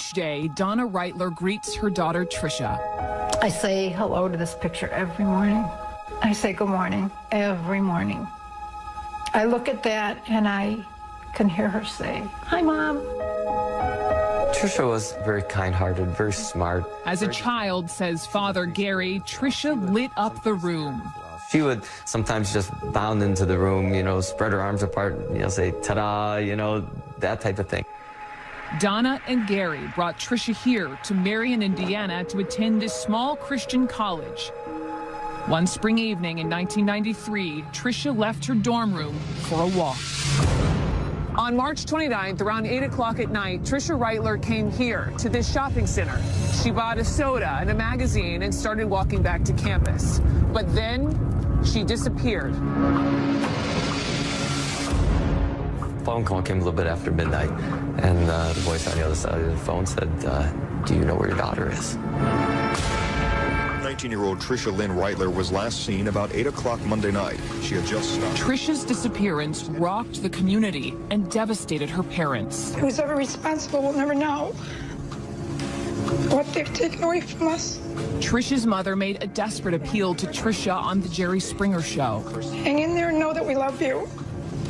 Each day, Donna Reitler greets her daughter, Tricia. I say hello to this picture every morning. I say good morning every morning. I look at that and I can hear her say, "Hi, Mom." Tricia was very kind-hearted, very smart. As a child, says Father Gary, Tricia lit up the room. She would sometimes just bound into the room, you know, spread her arms apart, you know, say, ta-da, you know, that type of thing. Donna and Gary brought Tricia here to Marion, Indiana to attend this small Christian college. One spring evening in 1993, Tricia left her dorm room for a walk. On March 29th, around 8 o'clock at night, Tricia Reitler came here to this shopping center. She bought a soda and a magazine and started walking back to campus. But then she disappeared. Phone call came a little bit after midnight, and the voice on the other side of the phone said, do you know where your daughter is? 19-year-old Tricia Lynn Reitler was last seen about 8 o'clock Monday night. She had just stopped. Tricia's disappearance rocked the community and devastated her parents. Who's ever responsible will never know what they've taken away from us. Tricia's mother made a desperate appeal to Tricia on the Jerry Springer Show. Hang in there and know that we love you,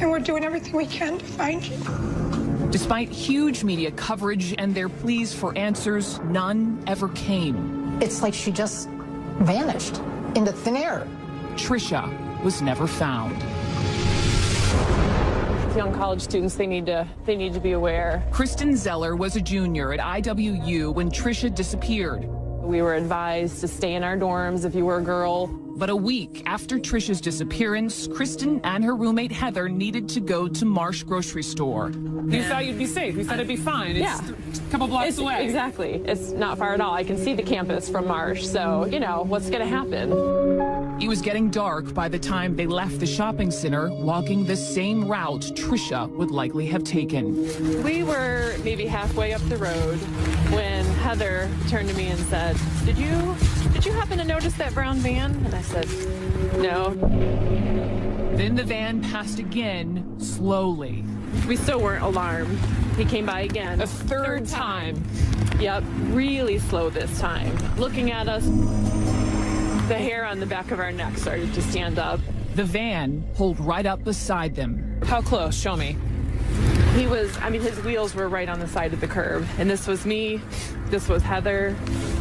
and we're doing everything we can to find you. Despite huge media coverage and their pleas for answers, none ever came. It's like she just vanished into thin air. Tricia was never found. Young college students, they need to be aware. Kristen Zeller was a junior at IWU when Tricia disappeared. We were advised to stay in our dorms if you were a girl. But a week after Tricia's disappearance, Kristen and her roommate Heather needed to go to Marsh grocery store. You thought you'd be safe. You thought it'd be fine. It's a couple blocks away. Exactly. It's not far at all. I can see the campus from Marsh, so, you know, what's going to happen? It was getting dark by the time they left the shopping center, walking the same route Tricia would likely have taken. We were maybe halfway up the road when Heather turned to me and said, Did you happen to notice that brown van? And I said, no. Then the van passed again, slowly. We still weren't alarmed. He came by again. A third time. Yep, really slow this time. Looking at us, the hair on the back of our neck started to stand up. The van pulled right up beside them. How close? Show me. His wheels were right on the side of the curb. And this was me, this was Heather,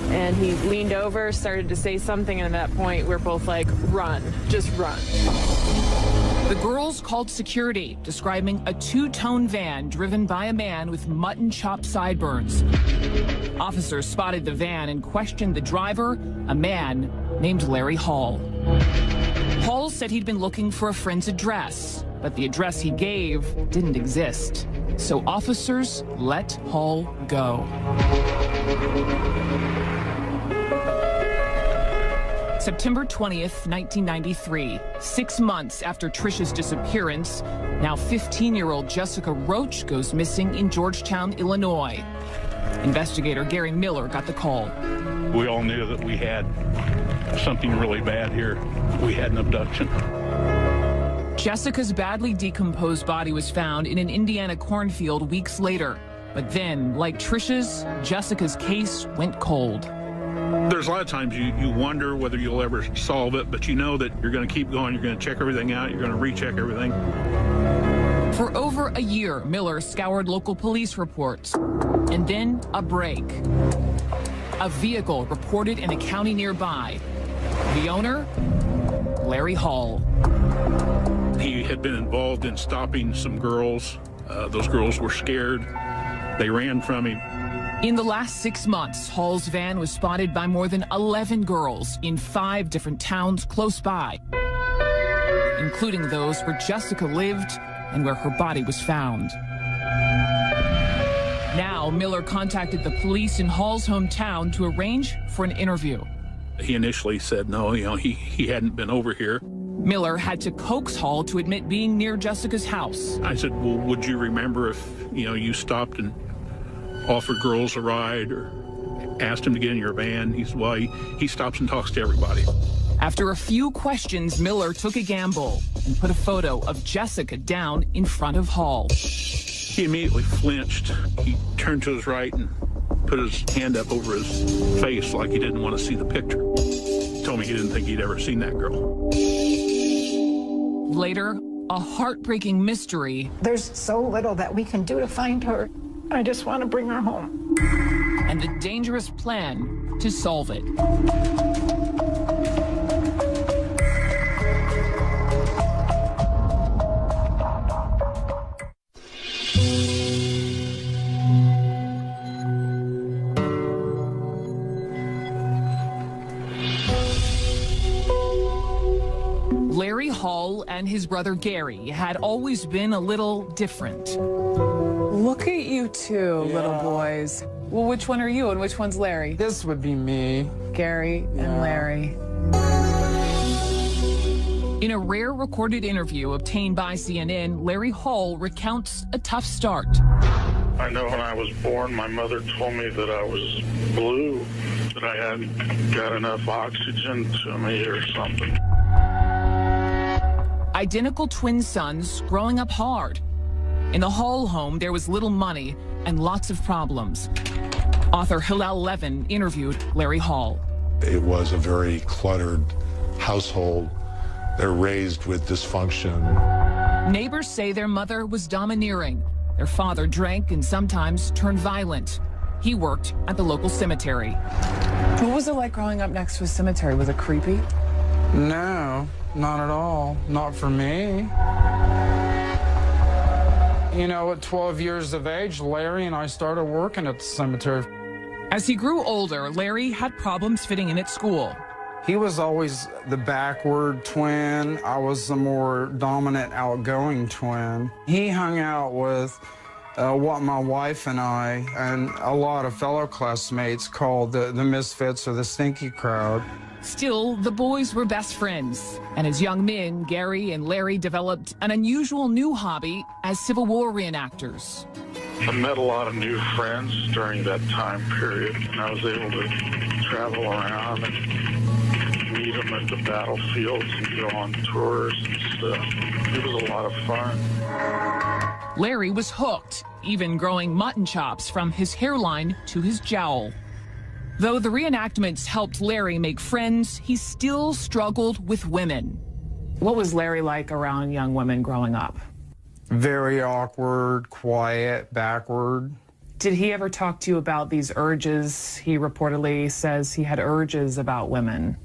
and he leaned over, started to say something, and at that point, we're both like, run, just run. The girls called security, describing a two-tone van driven by a man with mutton chop sideburns. Officers spotted the van and questioned the driver, a man named Larry Hall. Hall said he'd been looking for a friend's address, but the address he gave didn't exist. So officers let Hall go. September 20th, 1993, 6 months after Tricia's disappearance, now 15-year-old Jessica Roach goes missing in Georgetown, Illinois. Investigator Gary Miller got the call. We all knew that we had something really bad here. We had an abduction. Jessica's badly decomposed body was found in an Indiana cornfield weeks later. But then, like Tricia's, Jessica's case went cold. There's a lot of times you wonder whether you'll ever solve it, but you know that you're going to keep going, you're going to check everything out, you're going to recheck everything. For over a year, Miller scoured local police reports. And then a break. A vehicle reported in a county nearby. The owner, Larry Hall. He had been involved in stopping some girls. Those girls were scared. They ran from him. In the last 6 months, Hall's van was spotted by more than 11 girls in 5 different towns close by, including those where Jessica lived and where her body was found. Now, Miller contacted the police in Hall's hometown to arrange for an interview. He initially said no, he hadn't been over here. Miller had to coax Hall to admit being near Jessica's house. I said, well, would you remember if, you stopped and offered girls a ride or asked them to get in your van? He said, well, he stops and talks to everybody. After a few questions, Miller took a gamble and put a photo of Jessica down in front of Hall. He immediately flinched. He turned to his right and put his hand up over his face like he didn't want to see the picture. Told me he didn't think he'd ever seen that girl. Later, a heartbreaking mystery. There's so little that we can do to find her. I just want to bring her home. And the dangerous plan to solve it. Larry Hall and his brother Gary had always been a little different. Look at you two little boys. Well, which one are you and which one's Larry? This would be me. Gary and Larry. In a rare recorded interview obtained by CNN, Larry Hall recounts a tough start. I know when I was born, my mother told me that I was blue, that I hadn't got enough oxygen to me or something. Identical twin sons growing up hard. In the Hall home, there was little money and lots of problems. Author Hillel Levin interviewed Larry Hall. It was a very cluttered household. They're raised with dysfunction. Neighbors say their mother was domineering. Their father drank and sometimes turned violent. He worked at the local cemetery. What was it like growing up next to a cemetery? Was it creepy? No, not at all. Not for me. You know, at 12 years of age, Larry and I started working at the cemetery. As he grew older, Larry had problems fitting in at school. He was always the backward twin. I was the more dominant, outgoing twin. He hung out with what my wife and I and a lot of fellow classmates called the misfits or the stinky crowd. Still, the boys were best friends. And as young men, Gary and Larry developed an unusual new hobby as Civil War reenactors. I met a lot of new friends during that time period, and I was able to travel around and meet them at the battlefields and go on tours and stuff. It was a lot of fun. Larry was hooked, even growing mutton chops from his hairline to his jowl. Though the reenactments helped Larry make friends, he still struggled with women. What was Larry like around young women growing up? Very awkward, quiet, backward. Did he ever talk to you about these urges? He reportedly says he had urges about women.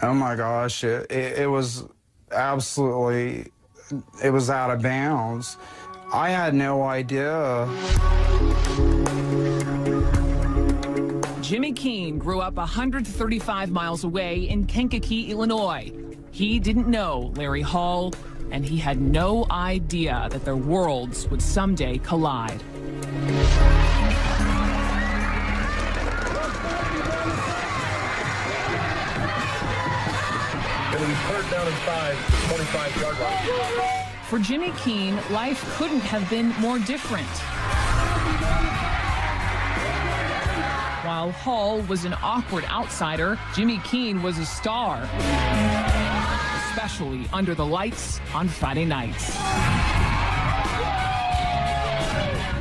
Oh my gosh, it was absolutely, it was out of bounds. I had no idea. Jimmy Keene grew up 135 miles away in Kankakee, Illinois. He didn't know Larry Hall, and he had no idea that their worlds would someday collide. It'll be third down and 5, 25-yard line. For Jimmy Keene, life couldn't have been more different. While Hall was an awkward outsider, Jimmy Keene was a star, especially under the lights on Friday nights.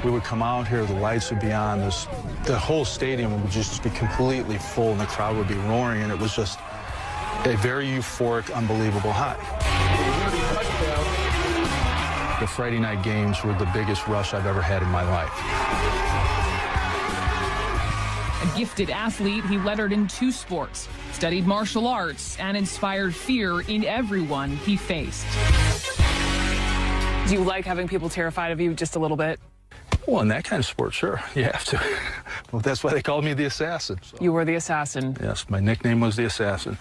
We would come out here, the lights would be on, the whole stadium would just be completely full and the crowd would be roaring, and it was just a very euphoric, unbelievable high. The Friday night games were the biggest rush I've ever had in my life. A gifted athlete, he lettered in 2 sports, studied martial arts, and inspired fear in everyone he faced. Do you like having people terrified of you just a little bit? Well, in that kind of sport, sure, you have to. Well, that's why they called me the Assassin. So. You were the Assassin. Yes, my nickname was the Assassin.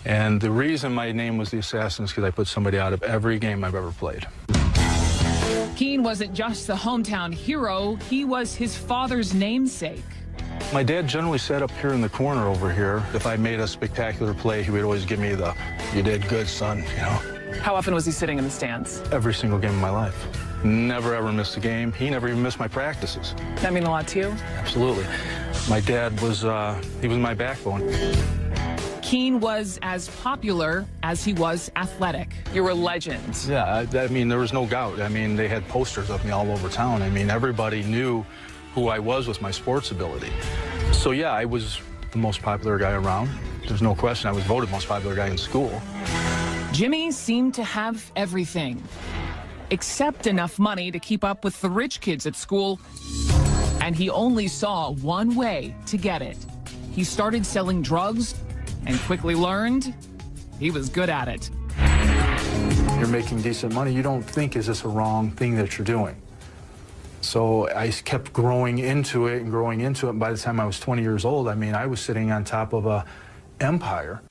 And the reason my name was the Assassin is because I put somebody out of every game I've ever played. Keene wasn't just the hometown hero, he was his father's namesake. My dad generally sat up here in the corner over here. If I made a spectacular play, he would always give me the, "You did good, son," you know. How often was he sitting in the stands? Every single game of my life. Never ever missed a game. He never even missed my practices. That mean a lot to you? Absolutely. My dad was, he was my backbone. Keene was as popular as he was athletic. You were a legend. Yeah, I mean, there was no doubt. I mean, they had posters of me all over town. I mean, everybody knew who I was with my sports ability. So yeah, I was the most popular guy around. There's no question I was voted most popular guy in school. Jimmy seemed to have everything, except enough money to keep up with the rich kids at school. And he only saw one way to get it. He started selling drugs and quickly learned he was good at it. You're making decent money. You don't think, is this a wrong thing that you're doing? So I kept growing into it and growing into it. And by the time I was 20 years old, I mean, I was sitting on top of a empire.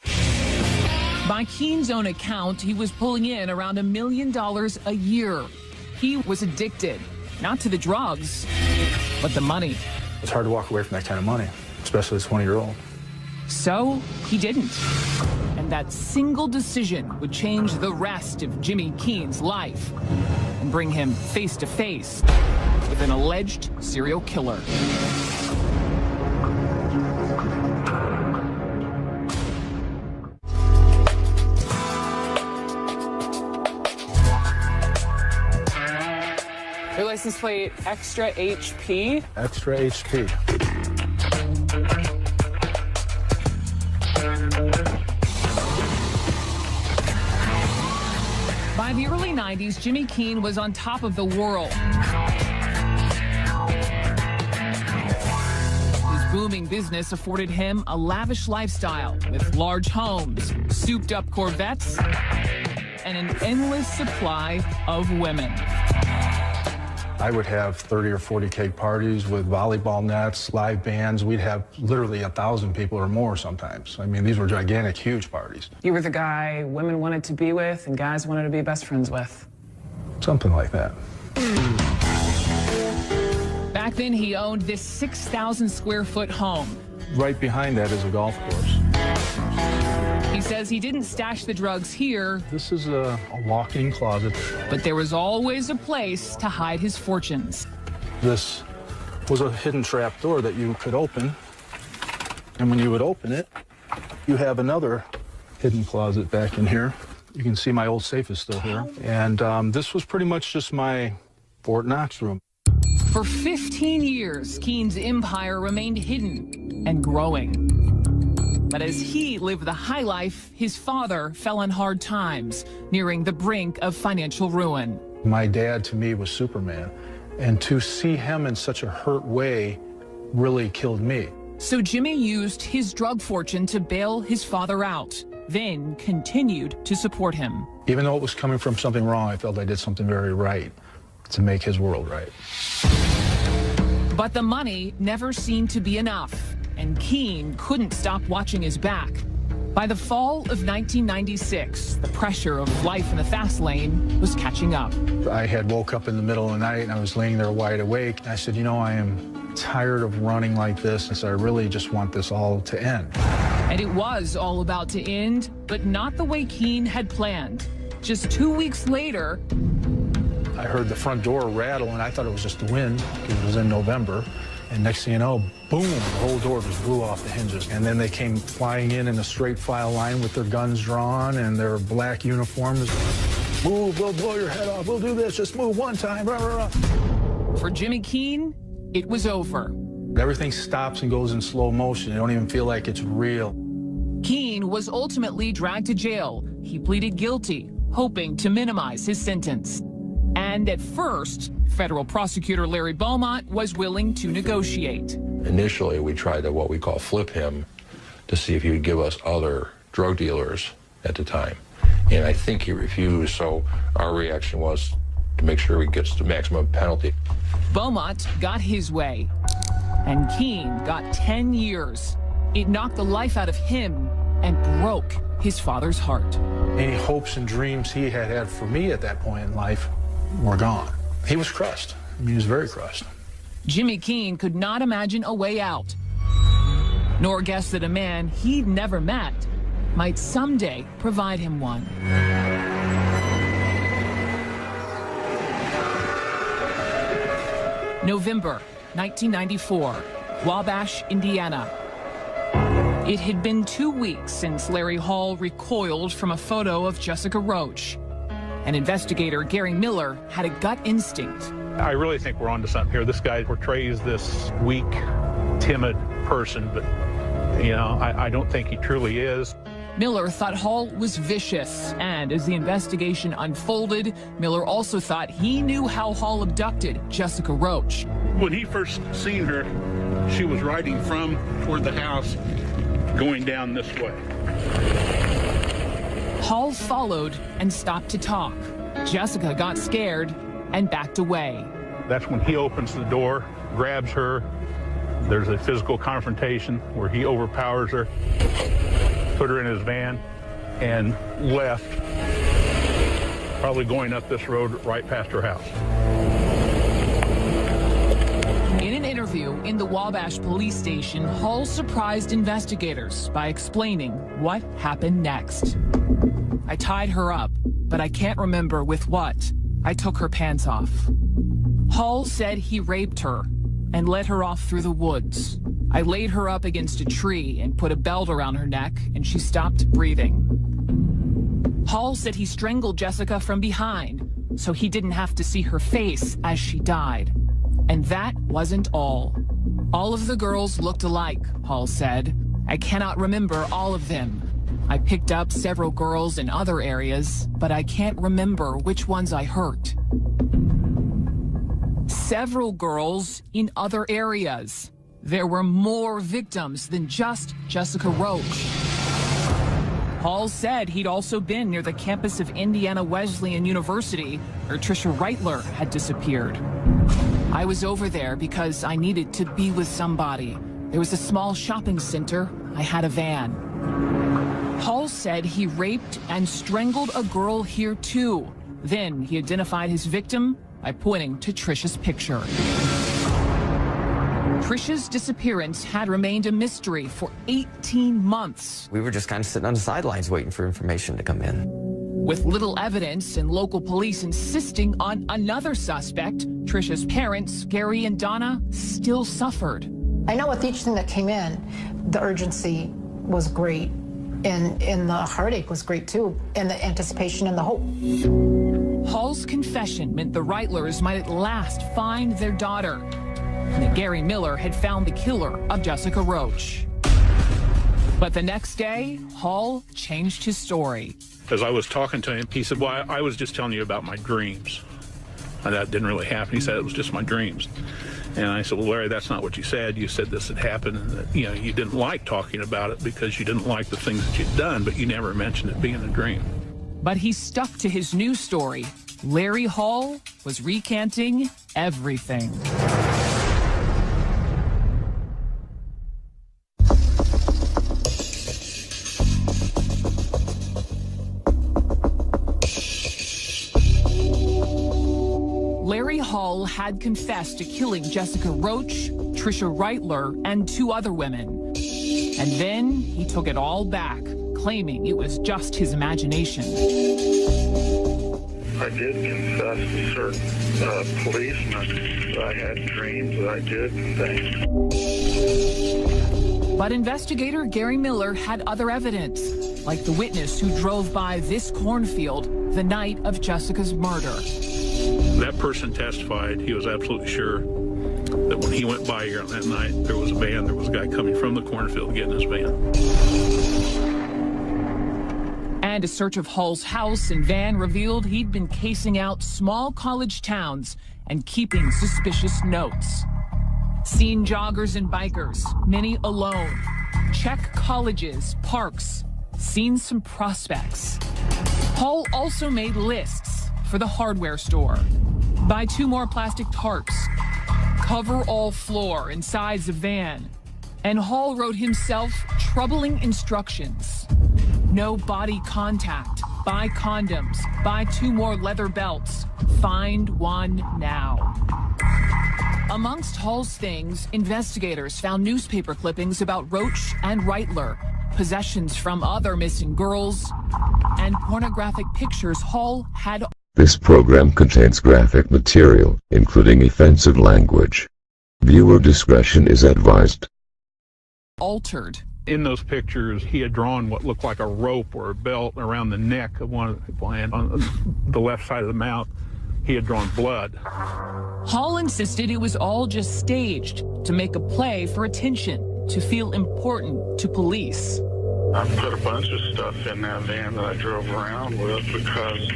By Keene's own account, he was pulling in around $1 million a year. He was addicted, not to the drugs, but the money. It's hard to walk away from that kind of money, especially as a 20-year-old. So he didn't. And that single decision would change the rest of Jimmy Keene's life and bring him face to face with an alleged serial killer. Your license plate, extra HP. Extra HP. By the early 90s, Jimmy Keene was on top of the world. His booming business afforded him a lavish lifestyle with large homes, souped-up Corvettes, and an endless supply of women. I would have 30 or 40 cake parties with volleyball nets, live bands. We'd have literally 1,000 people or more sometimes. I mean, these were gigantic, huge parties. You were the guy women wanted to be with and guys wanted to be best friends with. Something like that. Back then, he owned this 6,000 square foot home. Right behind that is a golf course. He says he didn't stash the drugs here. This is a walk-in closet. But there was always a place to hide his fortunes. This was a hidden trap door that you could open. And when you would open it, you have another hidden closet back in here. You can see my old safe is still here. And this was pretty much just my Fort Knox room. For 15 years, Keene's empire remained hidden and growing. But as he lived the high life, his father fell on hard times, nearing the brink of financial ruin. My dad, to me, was Superman. And to see him in such a hurt way really killed me. So Jimmy used his drug fortune to bail his father out, then continued to support him. Even though it was coming from something wrong, I felt I did something very right to make his world right. But the money never seemed to be enough, and Keene couldn't stop watching his back. By the fall of 1996, the pressure of life in the fast lane was catching up. I had woke up in the middle of the night and I was laying there wide awake. I said, you know, I am tired of running like this. I said, I really just want this all to end. And it was all about to end, but not the way Keene had planned. Just 2 weeks later, I heard the front door rattle and I thought it was just the wind because it was in November. And next thing you know, boom, the whole door just blew off the hinges. And then they came flying in a straight file line with their guns drawn and their black uniforms. Move, we'll blow your head off. We'll do this. Just move one time. Rah, rah, rah. For Jimmy Keene, it was over. Everything stops and goes in slow motion. You don't even feel like it's real. Keene was ultimately dragged to jail. He pleaded guilty, hoping to minimize his sentence. And at first, federal prosecutor Larry Beaumont was willing to negotiate. Initially, we tried to what we call flip him to see if he would give us other drug dealers at the time. And I think he refused, so our reaction was to make sure he gets the maximum penalty. Beaumont got his way, and Keene got 10 years. It knocked the life out of him and broke his father's heart. Any hopes and dreams he had for me at that point in life were gone. He was crushed. I mean, he was very crushed. Jimmy Keene could not imagine a way out, nor guess that a man he'd never met might someday provide him one. November 1994, Wabash, Indiana. It had been 2 weeks since Larry Hall recoiled from a photo of Jessica Roach. And investigator Gary Miller had a gut instinct. I really think we're onto something here. This guy portrays this weak, timid person, but, you know, I don't think he truly is. Miller thought Hall was vicious, and as the investigation unfolded, Miller also thought he knew how Hall abducted Jessica Roach. When he first seen her, she was riding from toward the house, going down this way. Hall followed and stopped to talk. Jessica got scared and backed away. That's when he opens the door, grabs her. There's a physical confrontation where he overpowers her, put her in his van, and left, probably going up this road right past her house. In an interview in the Wabash police station, Hall surprised investigators by explaining what happened next. I tied her up, but I can't remember with what. I took her pants off. Hall said he raped her and led her off through the woods. I laid her up against a tree and put a belt around her neck, and she stopped breathing. Hall said he strangled Jessica from behind, so he didn't have to see her face as she died. And that wasn't all. All of the girls looked alike, Hall said. I cannot remember all of them. I picked up several girls in other areas, but I can't remember which ones I hurt. Several girls in other areas. There were more victims than just Jessica Roach. Hall said he'd also been near the campus of Indiana Wesleyan University, where Tricia Reitler had disappeared. I was over there because I needed to be with somebody. There was a small shopping center. I had a van. Hall said he raped and strangled a girl here too. Then he identified his victim by pointing to Tricia's picture. Tricia's disappearance had remained a mystery for 18 months. We were just kind of sitting on the sidelines waiting for information to come in. With little evidence and local police insisting on another suspect, Tricia's parents, Gary and Donna, still suffered. I know with each thing that came in, the urgency was great, and the heartache was great too, and the anticipation and the hope. Hall's confession meant the Reitlers might at last find their daughter, and that Gary Miller had found the killer of Jessica Roach. But the next day, Hall changed his story. As I was talking to him, he said, well, I was just telling you about my dreams. And that didn't really happen. He said it was just my dreams. And I said, well, Larry, that's not what you said. You said this had happened, and that, you know, you didn't like talking about it because you didn't like the things that you'd done, but you never mentioned it being a dream. But he stuck to his new story. Larry Hall was recanting everything. Larry Hall had confessed to killing Jessica Roach, Tricia Reitler, and 2 other women. And then he took it all back, claiming it was just his imagination. I did confess to certain policemen that I had dreams that I did things. But investigator Gary Miller had other evidence, like the witness who drove by this cornfield the night of Jessica's murder. That person testified he was absolutely sure that when he went by here on that night, there was a van, there was a guy coming from the cornfield getting his van. And a search of Hall's house and van revealed he'd been casing out small college towns and keeping suspicious notes. Seen joggers and bikers, many alone. Check colleges, parks, seen some prospects. Hall also made lists for the hardware store. Buy 2 more plastic tarps. Cover all floor and sides of van. And Hall wrote himself troubling instructions. No body contact. Buy condoms. Buy 2 more leather belts. Find one now. Amongst Hall's things, investigators found newspaper clippings about Roach and Reitler, possessions from other missing girls, and pornographic pictures Hall had. This program contains graphic material, including offensive language. Viewer discretion is advised. Altered. In those pictures, he had drawn what looked like a rope or a belt around the neck of one of the people, and on the left side of the mouth, he had drawn blood. Hall insisted it was all just staged to make a play for attention, to feel important to police. I put a bunch of stuff in that van that I drove around with because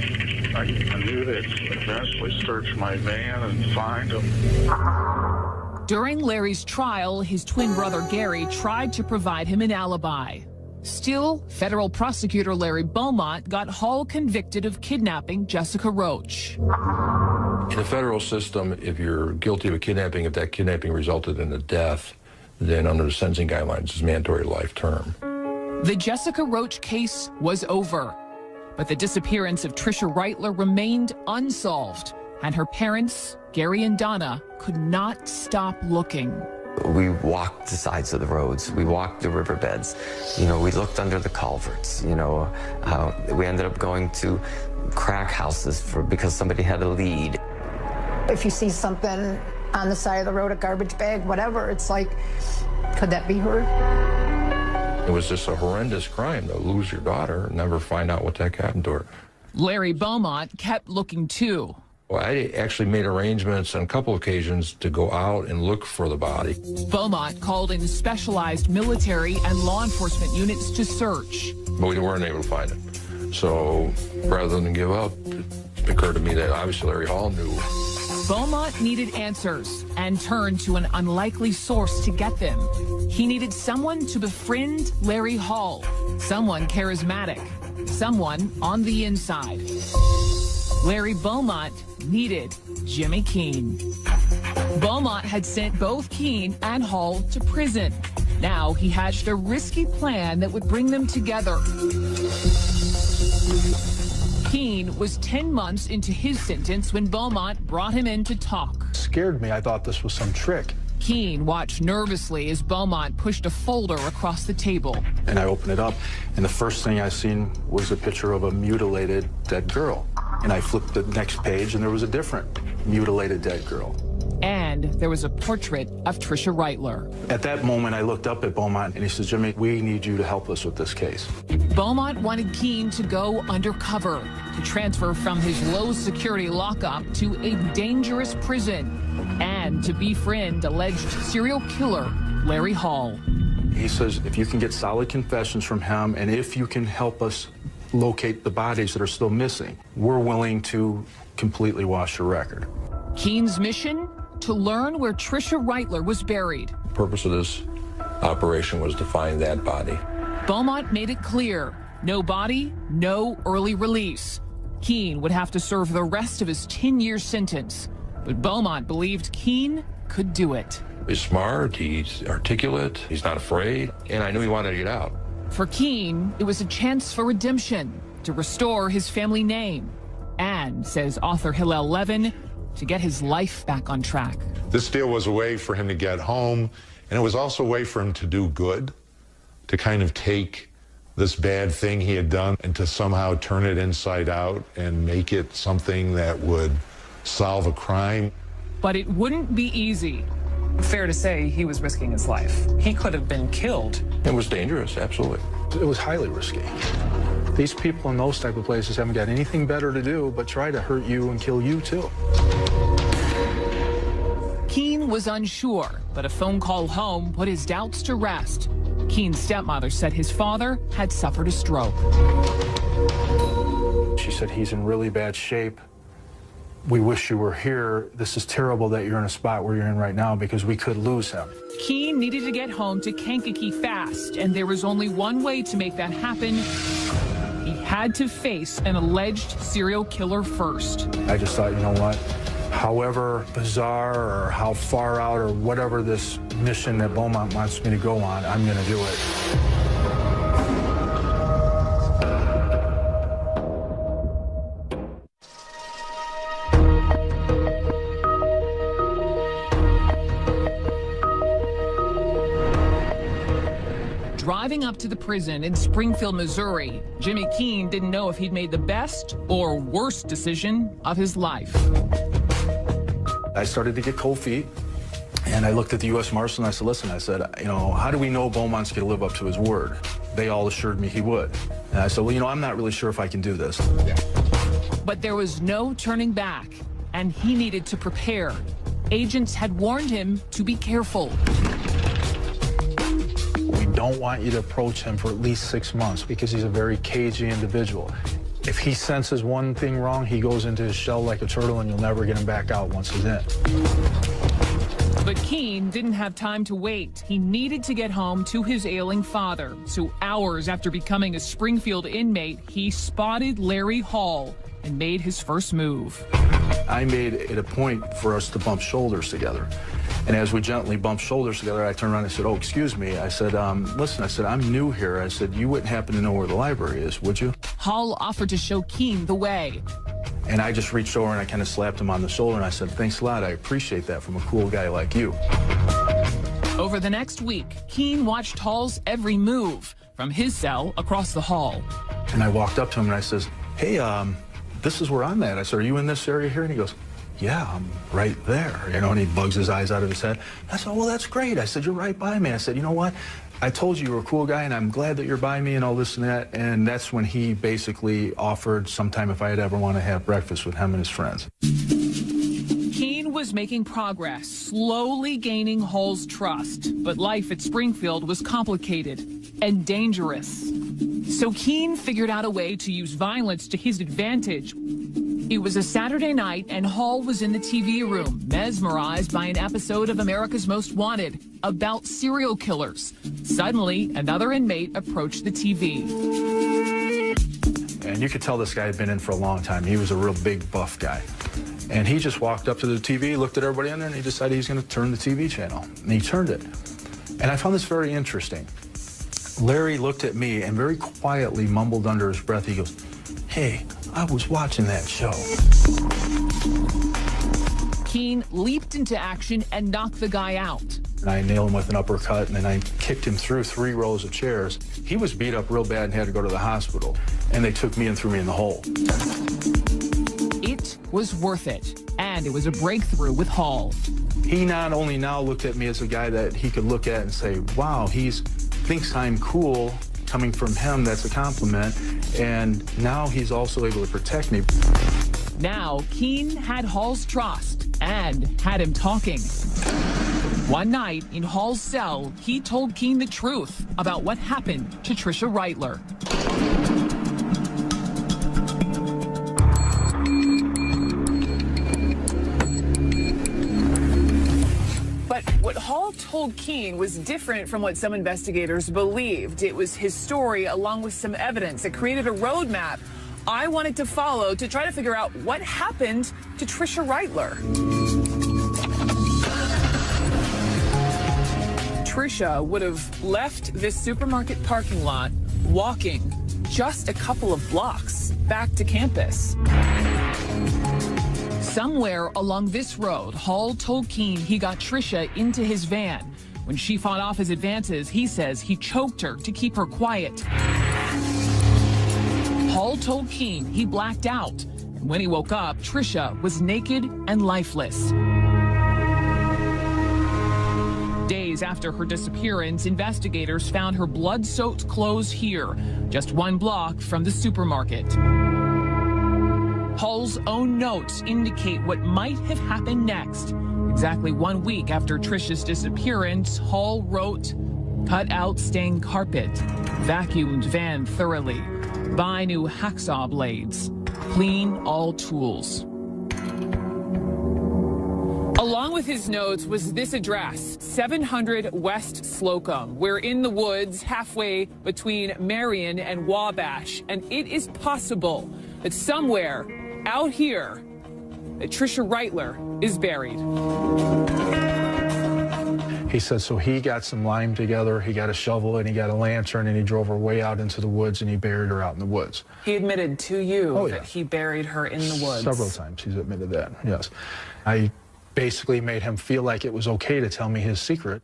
I knew they'd eventually search my van and find him. During Larry's trial, his twin brother Gary tried to provide him an alibi. Still, federal prosecutor Larry Beaumont got Hall convicted of kidnapping Jessica Roach. In the federal system, if you're guilty of a kidnapping, if that kidnapping resulted in a death, then under the sentencing guidelines, it's mandatory life term. The Jessica Roach case was over, but the disappearance of Tricia Reitler remained unsolved, and her parents, Gary and Donna, could not stop looking. We walked the sides of the roads. We walked the riverbeds. You know, we looked under the culverts. You know, we ended up going to crack houses because somebody had a lead. If you see something on the side of the road, a garbage bag, whatever, it's like, could that be her? It was just a horrendous crime to lose your daughter and never find out what the heck happened to her. Larry Beaumont kept looking too. Well, I actually made arrangements on a couple occasions to go out and look for the body. Beaumont called in specialized military and law enforcement units to search. But we weren't able to find it. So rather than give up, it occurred to me that obviously Larry Hall knew. Beaumont needed answers and turned to an unlikely source to get them. He needed someone to befriend Larry Hall, someone charismatic, someone on the inside. Larry Beaumont needed Jimmy Keene. Beaumont had sent both Keene and Hall to prison. Now he hatched a risky plan that would bring them together. Keene was 10 months into his sentence when Beaumont brought him in to talk. Scared me. I thought this was some trick. Keene watched nervously as Beaumont pushed a folder across the table. And I opened it up, and the first thing I seen was a picture of a mutilated dead girl. And I flipped the next page, and there was a different mutilated dead girl. And there was a portrait of Tricia Reitler. At that moment, I looked up at Beaumont, and he says, Jimmy, we need you to help us with this case. Beaumont wanted Keene to go undercover, to transfer from his low-security lockup to a dangerous prison, and to befriend alleged serial killer Larry Hall. He says, if you can get solid confessions from him, and if you can help us locate the bodies that are still missing, we're willing to completely wash your record. Keene's mission? To learn where Tricia Reitler was buried. The purpose of this operation was to find that body. Beaumont made it clear, no body, no early release. Keene would have to serve the rest of his 10-year sentence, but Beaumont believed Keene could do it. He's smart, he's articulate, he's not afraid, and I knew he wanted to get out. For Keene, it was a chance for redemption, to restore his family name, and, says author Hillel Levin, to get his life back on track. This deal was a way for him to get home, and it was also a way for him to do good, to kind of take this bad thing he had done and to somehow turn it inside out and make it something that would solve a crime. But it wouldn't be easy. Fair to say he was risking his life. He could have been killed. It was dangerous, absolutely. It was highly risky. These people in those type of places haven't got anything better to do but try to hurt you and kill you too. Keene was unsure, but a phone call home put his doubts to rest. Keene's stepmother said his father had suffered a stroke. She said, he's in really bad shape. We wish you were here. This is terrible that you're in a spot where you're in right now because we could lose him. Keene needed to get home to Kankakee fast, and there was only one way to make that happen. He had to face an alleged serial killer first. I just thought, you know what? However bizarre or how far out or whatever this mission that Beaumont wants me to go on, I'm going to do it. Driving up to the prison in Springfield, Missouri, Jimmy Keene didn't know if he'd made the best or worst decision of his life. I started to get cold feet, and I looked at the U.S. Marshal and I said, listen, I said, you know, how do we know Beaumont's going to live up to his word? They all assured me he would. And I said, well, you know, I'm not really sure if I can do this. But there was no turning back, and he needed to prepare agents had warned him to be careful. We don't want you to approach him for at least 6 months because he's a very cagey individual. If he senses one thing wrong, he goes into his shell like a turtle and you'll never get him back out once he's in. But Keene didn't have time to wait. He needed to get home to his ailing father. So hours after becoming a Springfield inmate, he spotted Larry Hall and made his first move. I made it a point for us to bump shoulders together. And as we gently bumped shoulders together, I turned around and said, "Oh, excuse me." I said, listen, I said, "I'm new here." I said, "You wouldn't happen to know where the library is, would you?" Hall offered to show Keene the way. And I just reached over and I kind of slapped him on the shoulder and I said, "Thanks a lot. I appreciate that from a cool guy like you." Over the next week, Keene watched Hall's every move from his cell across the hall. And I walked up to him and I says, "Hey, this is where I'm at." I said, "Are you in this area here?" And he goes, "Yeah, I'm right there." You know, and he bugs his eyes out of his head. I said, "Well, that's great." I said, "You're right by me." I said, "You know what? I told you were a cool guy, and I'm glad that you're by me and all this and that." And that's when he basically offered sometime if I'd ever want to have breakfast with him and his friends. Keene was making progress, slowly gaining Hall's trust. But life at Springfield was complicated and dangerous. So Keene figured out a way to use violence to his advantage. It was a Saturday night, and Hall was in the TV room, mesmerized by an episode of America's Most Wanted about serial killers. Suddenly, another inmate approached the TV. And you could tell this guy had been in for a long time. He was a real big, buff guy. And he just walked up to the TV, looked at everybody in there, and he decided he was going to turn the TV channel. And he turned it. And I found this very interesting. Larry looked at me and very quietly mumbled under his breath. He goes, "Hey, I was watching that show." Keene leaped into action and knocked the guy out. And I nailed him with an uppercut, and then I kicked him through 3 rows of chairs. He was beat up real bad and had to go to the hospital. And they took me and threw me in the hole. It was worth it, and it was a breakthrough with Hall. He not only now looked at me as a guy that he could look at and say, "Wow, he thinks I'm cool." Coming from him, that's a compliment. And now he's also able to protect me. Now, Keene had Hall's trust and had him talking. One night in Hall's cell, he told Keene the truth about what happened to Tricia Reitler. But what Hall told Keene was different from what some investigators believed. It was his story along with some evidence that created a roadmap I wanted to follow to try to figure out what happened to Tricia Reitler. Tricia would have left this supermarket parking lot walking just a couple of blocks back to campus. Somewhere along this road, Hall told Keene he got Tricia into his van. When she fought off his advances, he says he choked her to keep her quiet. Hall told Keene he blacked out, and when he woke up, Tricia was naked and lifeless. Days after her disappearance, investigators found her blood-soaked clothes here, just 1 block from the supermarket. Hall's own notes indicate what might have happened next. Exactly 1 week after Tricia's disappearance, Hall wrote, "Cut out stained carpet, vacuumed van thoroughly, buy new hacksaw blades, clean all tools." Along with his notes was this address, 700 West Slocum. We're in the woods halfway between Marion and Wabash, and it is possible that somewhere out here that Tricia Reitler is buried. He said, so he got some lime together, he got a shovel, and he got a lantern, and he drove her way out into the woods, and he buried her out in the woods. He admitted to you that he buried her in the woods. Several times he's admitted that, yes. I basically made him feel like it was okay to tell me his secret.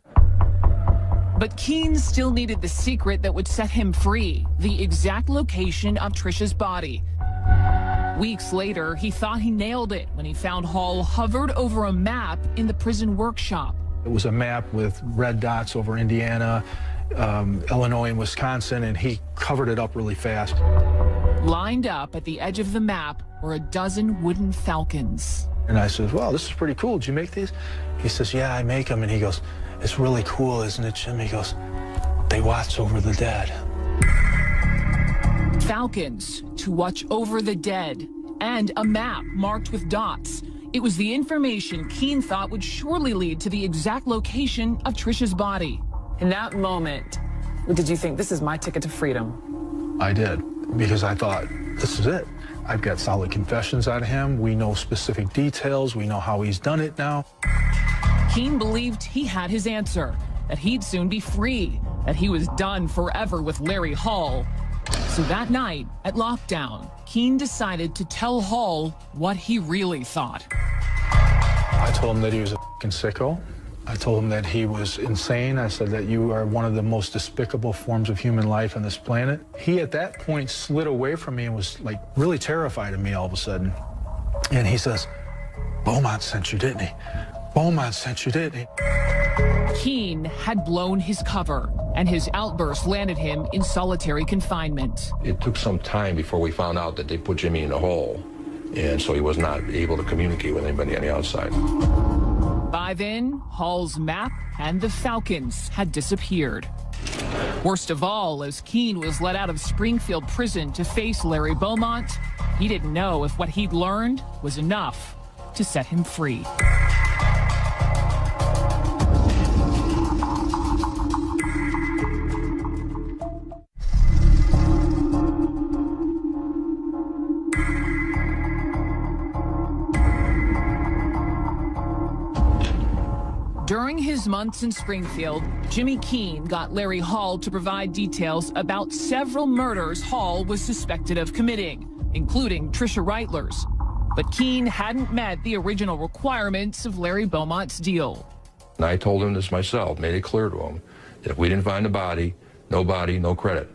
But Keene still needed the secret that would set him free, the exact location of Tricia's body. Weeks later, he thought he nailed it when he found Hall hovered over a map in the prison workshop. It was a map with red dots over Indiana, Illinois, and Wisconsin, and he covered it up really fast. Lined up at the edge of the map were a dozen wooden falcons. And I said, well, this is pretty cool. Did you make these? He says, yeah, I make them. And he goes, it's really cool, isn't it, Jim? He goes, they watch over the dead. Falcons to watch over the dead, and a map marked with dots. It was the information Keene thought would surely lead to the exact location of Trisha's body. In that moment, did you think, this is my ticket to freedom? I did, because I thought, this is it. I've got solid confessions out of him. We know specific details. We know how he's done it now. Keene believed he had his answer, that he'd soon be free, that he was done forever with Larry Hall. So that night at lockdown, Keene decided to tell Hall what he really thought. I told him that he was a f***ing sicko. I told him that he was insane. I said that you are one of the most despicable forms of human life on this planet. He, at that point, slid away from me and was, like, really terrified of me all of a sudden. And he says, Beaumont sent you, didn't he? Beaumont sent you, didn't he? Keene had blown his cover, and his outburst landed him in solitary confinement. It took some time before we found out that they put Jimmy in a hole, and so he was not able to communicate with anybody on the outside. By then, Hall's map and the Falcons had disappeared. Worst of all, as Keene was let out of Springfield prison to face Larry Beaumont, he didn't know if what he'd learned was enough to set him free. During his months in Springfield, Jimmy Keene got Larry Hall to provide details about several murders Hall was suspected of committing, including Trisha Reitler's. But Keene hadn't met the original requirements of Larry Beaumont's deal. And I told him this myself, made it clear to him, that if we didn't find the body, no credit.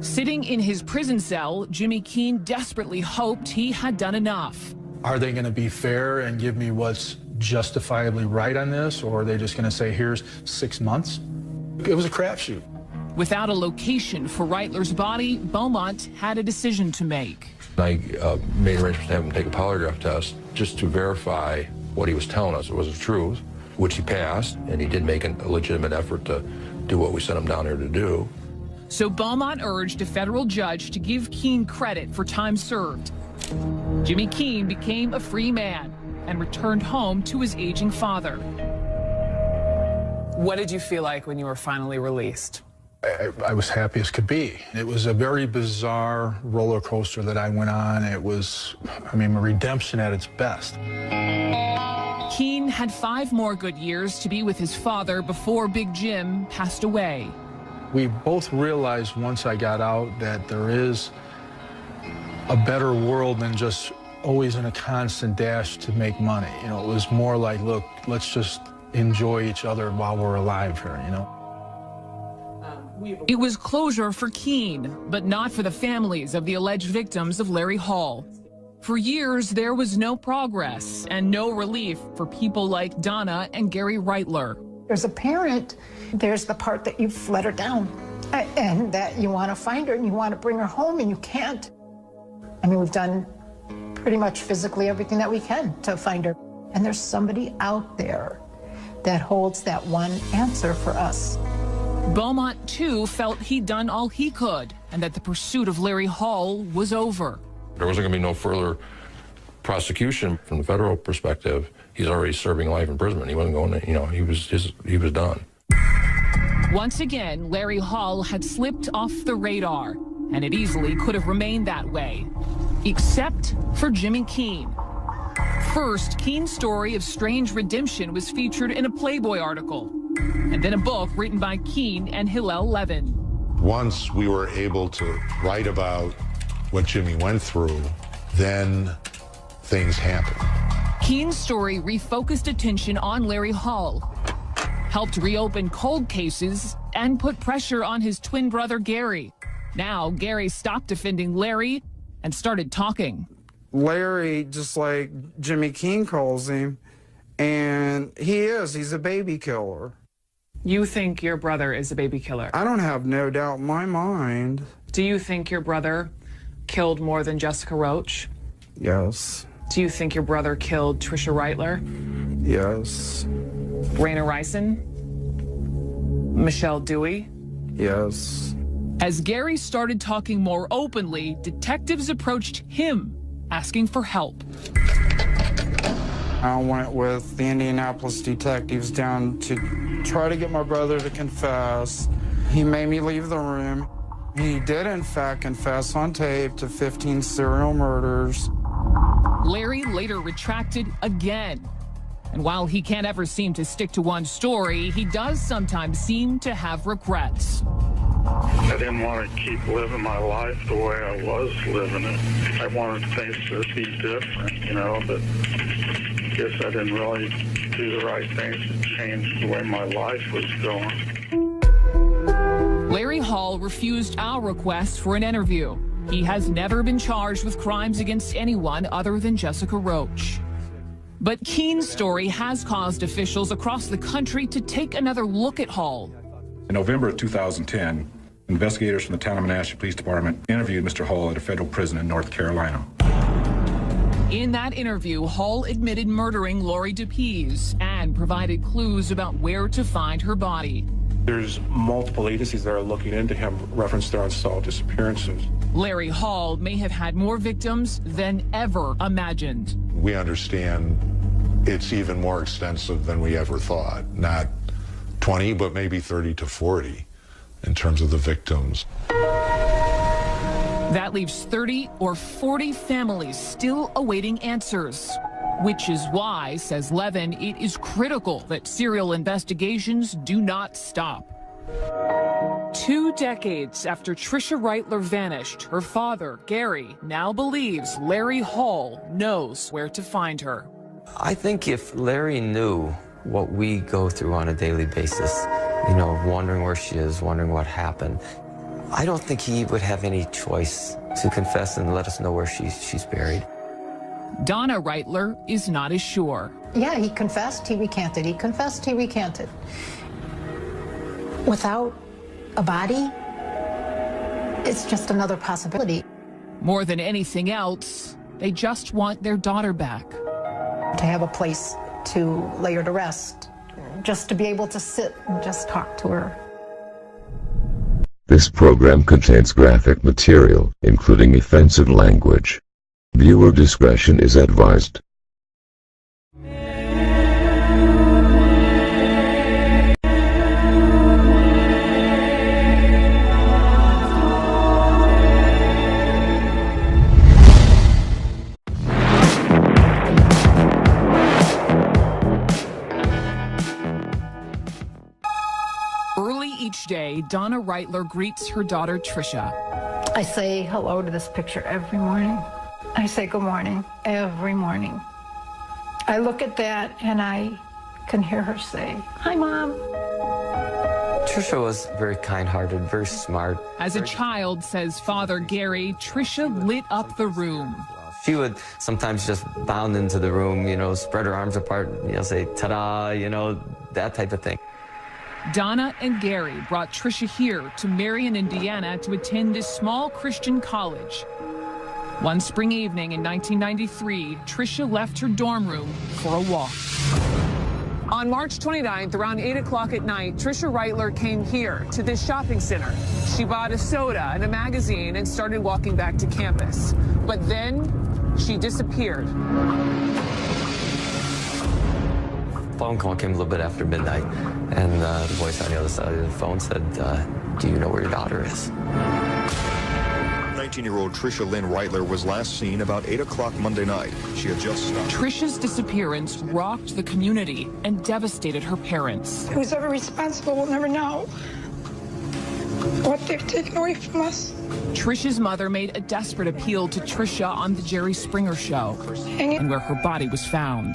Sitting in his prison cell, Jimmy Keene desperately hoped he had done enough. Are they going to be fair and give me what's justifiably right on this, or are they just going to say, here's 6 months? It was a crapshoot. Without a location for Reitler's body, Beaumont had a decision to make. I made arrangements to have him take a polygraph test just to verify what he was telling us was the truth, which he passed, and he did make a legitimate effort to do what we sent him down here to do. So Beaumont urged a federal judge to give Keene credit for time served. Jimmy Keene became a free man and returned home to his aging father. What did you feel like when you were finally released? I was happy as could be. It was a very bizarre roller coaster that I went on. It was, I mean, redemption at its best. Keene had 5 more good years to be with his father before Big Jim passed away. We both realized once I got out that there is a better world than just always in a constant dash to make money. You know, it was more like, look, let's just enjoy each other while we're alive here, you know? It was closure for Keene, but not for the families of the alleged victims of Larry Hall. For years, there was no progress and no relief for people like Donna and Gary Reitler. As a parent, there's the part that you've let her down and that you want to find her and you want to bring her home and you can't. I mean, we've done pretty much physically everything that we can to find her. And there's somebody out there that holds that one answer for us. Beaumont, too, felt he'd done all he could and that the pursuit of Larry Hall was over. There wasn't going to be no further prosecution from the federal perspective. He's already serving life imprisonment. He wasn't going to, you know, he was done. Once again, Larry Hall had slipped off the radar, and it easily could have remained that way, except for Jimmy Keene. First, Keene's story of strange redemption was featured in a Playboy article, and then a book written by Keene and Hillel Levin. Once we were able to write about what Jimmy went through, then things happened. Keene's story refocused attention on Larry Hall, helped reopen cold cases, and put pressure on his twin brother Gary. Now, Gary stopped defending Larry and started talking. Larry, just like Jimmy Keene calls him, and he's a baby killer. You think your brother is a baby killer? I don't have no doubt in my mind. Do you think your brother killed more than Jessica Roach? Yes. Do you think your brother killed Tricia Reitler? Yes. Raina Ryson? Michelle Dewey? Yes. As Gary started talking more openly, detectives approached him, asking for help. I went with the Indianapolis detectives down to try to get my brother to confess. He made me leave the room. He did, in fact, confess on tape to 15 serial murders. Larry later retracted again. And while he can't ever seem to stick to one story, he does sometimes seem to have regrets. I didn't want to keep living my life the way I was living it. I wanted things to be different, you know, but I guess I didn't really do the right things to change the way my life was going. Larry Hall refused our request for an interview. He has never been charged with crimes against anyone other than Jessica Roach. But Keene's story has caused officials across the country to take another look at Hall. In November of 2010, investigators from the town of Menasha Police Department interviewed Mr. Hall at a federal prison in North Carolina. In that interview, Hall admitted murdering Lori DePease and provided clues about where to find her body. There's multiple agencies that are looking into him, reference their unsolved disappearances. Larry Hall may have had more victims than ever imagined. We understand it's even more extensive than we ever thought. Not 20, but maybe 30 to 40 in terms of the victims. That leaves 30 or 40 families still awaiting answers. Which is why, says Levin, it is critical that serial investigations do not stop. 2 decades after Tricia Reitler vanished, her father, Gary, now believes Larry Hall knows where to find her. I think if Larry knew what we go through on a daily basis, you know, wondering where she is, wondering what happened, I don't think he would have any choice to confess and let us know where she's buried. Donna Reitler is not as sure. Yeah, he confessed, he recanted. He confessed, he recanted. Without a body, it's just another possibility. More than anything else, they just want their daughter back. To have a place to lay her to rest, just to be able to sit and just talk to her. This program contains graphic material, including offensive language. Viewer discretion is advised. Early each day, Donna Reitler greets her daughter, Tricia. I say hello to this picture every morning. I say good morning every morning. I look at that and I can hear her say, "Hi, Mom." Tricia was very kind-hearted, very smart. As a child, says Father Gary, Tricia lit up the room. She would sometimes just bound into the room, you know, spread her arms apart, you know, say, ta-da, you know, that type of thing. Donna and Gary brought Tricia here to Marion, Indiana to attend this small Christian college. One spring evening in 1993, Tricia left her dorm room for a walk. On March 29th, around 8 o'clock at night, Tricia Reitler came here to this shopping center. She bought a soda and a magazine and started walking back to campus. But then she disappeared. Phone call came a little bit after midnight, and the voice on the other side of the phone said, do you know where your daughter is? 19-year-old Tricia Lynn Reitler was last seen about 8 o'clock Monday night. She had just stopped. Tricia's disappearance rocked the community and devastated her parents. Who's ever responsible will never know what they've taken away from us. Tricia's mother made a desperate appeal to Tricia on the Jerry Springer Show, and where her body was found.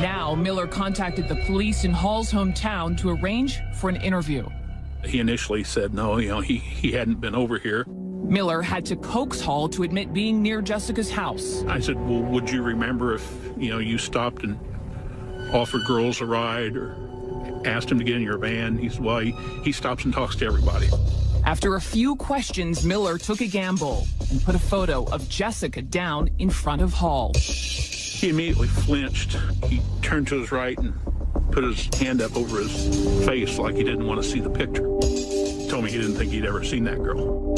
Now, Miller contacted the police in Hall's hometown to arrange for an interview. He initially said no, you know, he hadn't been over here. Miller had to coax Hall to admit being near Jessica's house. I said, well, would you remember if, you know, you stopped and offered girls a ride or asked him to get in your van? He said, well, he stops and talks to everybody. After a few questions, Miller took a gamble and put a photo of Jessica down in front of Hall. He immediately flinched. He turned to his right and put his hand up over his face like he didn't want to see the picture. Told me he didn't think he'd ever seen that girl.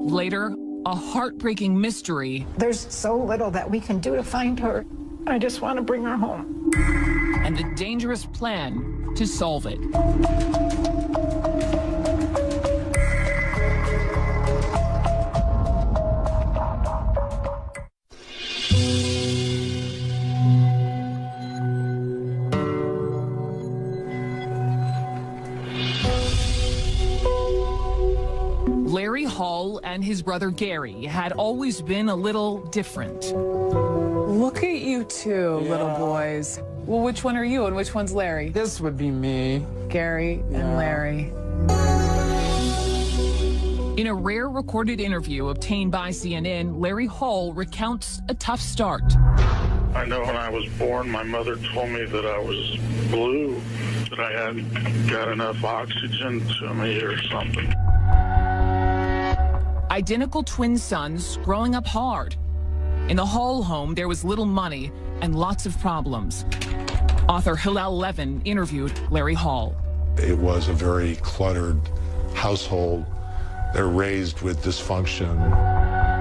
Later, a heartbreaking mystery. There's so little that we can do to find her. I just want to bring her home. And a dangerous plan to solve it. Larry Hall and his brother Gary had always been a little different. Look at you two, little boys. Well, which one are you and which one's Larry? This would be me. Gary and Larry. In a rare recorded interview obtained by CNN, Larry Hall recounts a tough start. I know when I was born, my mother told me that I was blue, that I hadn't got enough oxygen to me or something. Identical twin sons growing up hard. In the Hall home, there was little money and lots of problems. Author Hillel Levin interviewed Larry Hall. It was a very cluttered household. They're raised with dysfunction.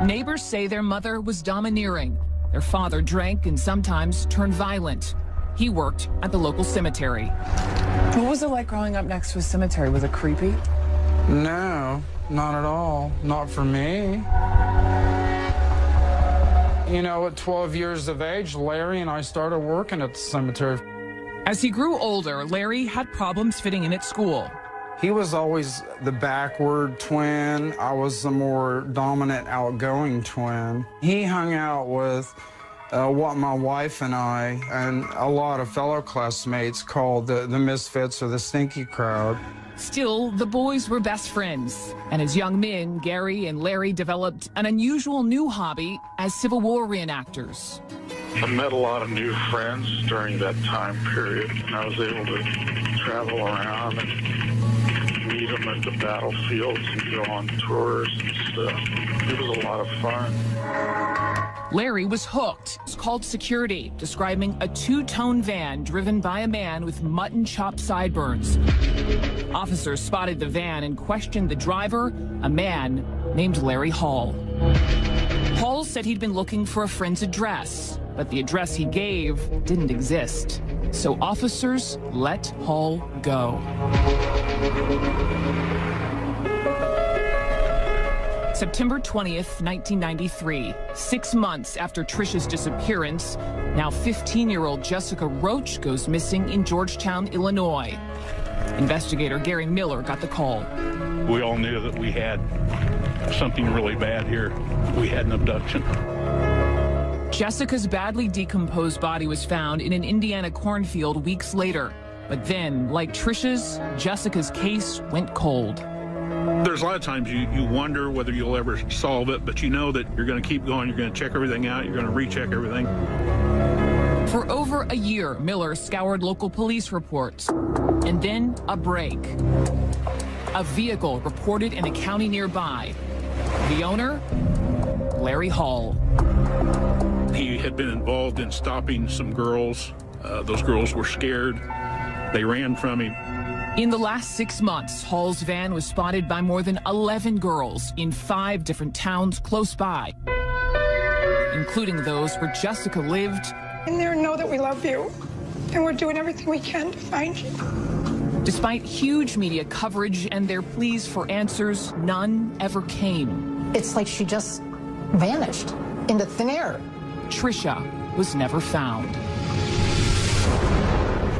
Neighbors say their mother was domineering. Their father drank and sometimes turned violent. He worked at the local cemetery. What was it like growing up next to a cemetery? Was it creepy? No, not at all. Not for me. You know, at 12 years of age, Larry and I started working at the cemetery. As he grew older, Larry had problems fitting in at school. He was always the backward twin. I was the more dominant, outgoing twin. He hung out with what my wife and I and a lot of fellow classmates called the misfits or the stinky crowd. Still, the boys were best friends. And as young men, Gary and Larry developed an unusual new hobby as Civil War reenactors. I met a lot of new friends during that time period, and I was able to travel around and meet them at the battlefields and go on tours and stuff. It was a lot of fun. Larry was hooked. It's called security, describing a two-tone van driven by a man with mutton-chop sideburns. Officers spotted the van and questioned the driver, a man named Larry Hall. Hall said he'd been looking for a friend's address, but the address he gave didn't exist. So officers let Hall go. September 20th, 1993, 6 months after Trisha's disappearance, now 15-year-old Jessica Roach goes missing in Georgetown, Illinois. Investigator Gary Miller got the call. We all knew that we had something really bad here. We had an abduction. Jessica's badly decomposed body was found in an Indiana cornfield weeks later. But then, like Trisha's, Jessica's case went cold. There's a lot of times you wonder whether you'll ever solve it, but you know that you're going to keep going. You're going to check everything out. You're going to recheck everything. For over a year, Miller scoured local police reports. And then a break. A vehicle reported in a county nearby. The owner, Larry Hall. He had been involved in stopping some girls. Those girls were scared. They ran from him. In the last 6 months, Hall's van was spotted by more than 11 girls in 5 different towns close by, including those where Jessica lived. And they know that we love you, and we're doing everything we can to find you. Despite huge media coverage and their pleas for answers, none ever came. It's like she just vanished into thin air. Trisha was never found.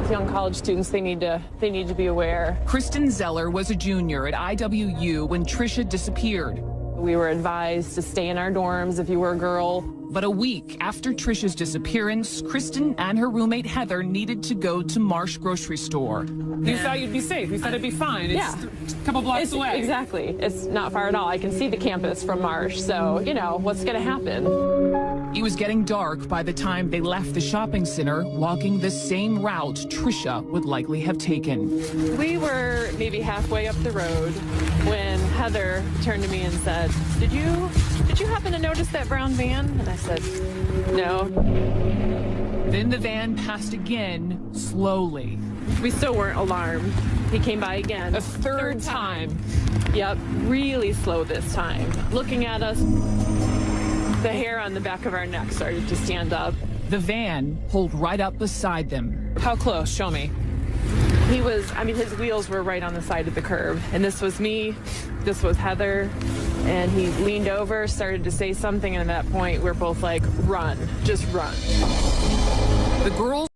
Young college students, they need to be aware. Kristen Zeller was a junior at IWU when Trisha disappeared. We were advised to stay in our dorms if you were a girl. But a week after Trisha's disappearance, Kristen and her roommate Heather needed to go to Marsh grocery store. You thought you'd be safe. You thought it'd be fine. It's a couple blocks away. Exactly. It's not far at all. I can see the campus from Marsh, so, you know, what's going to happen? It was getting dark by the time they left the shopping center, walking the same route Tricia would likely have taken. We were maybe halfway up the road when Heather turned to me and said, Did you happen to notice that brown van? And I said, no. Then the van passed again, slowly. We still weren't alarmed. He came by again. A third time. Yep, really slow this time. Looking at us, the hair on the back of our neck started to stand up. The van pulled right up beside them. How close? Show me. His wheels were right on the side of the curb. And this was me, this was Heather, and he leaned over, started to say something, and at that point, we're both like, run, just run. The girls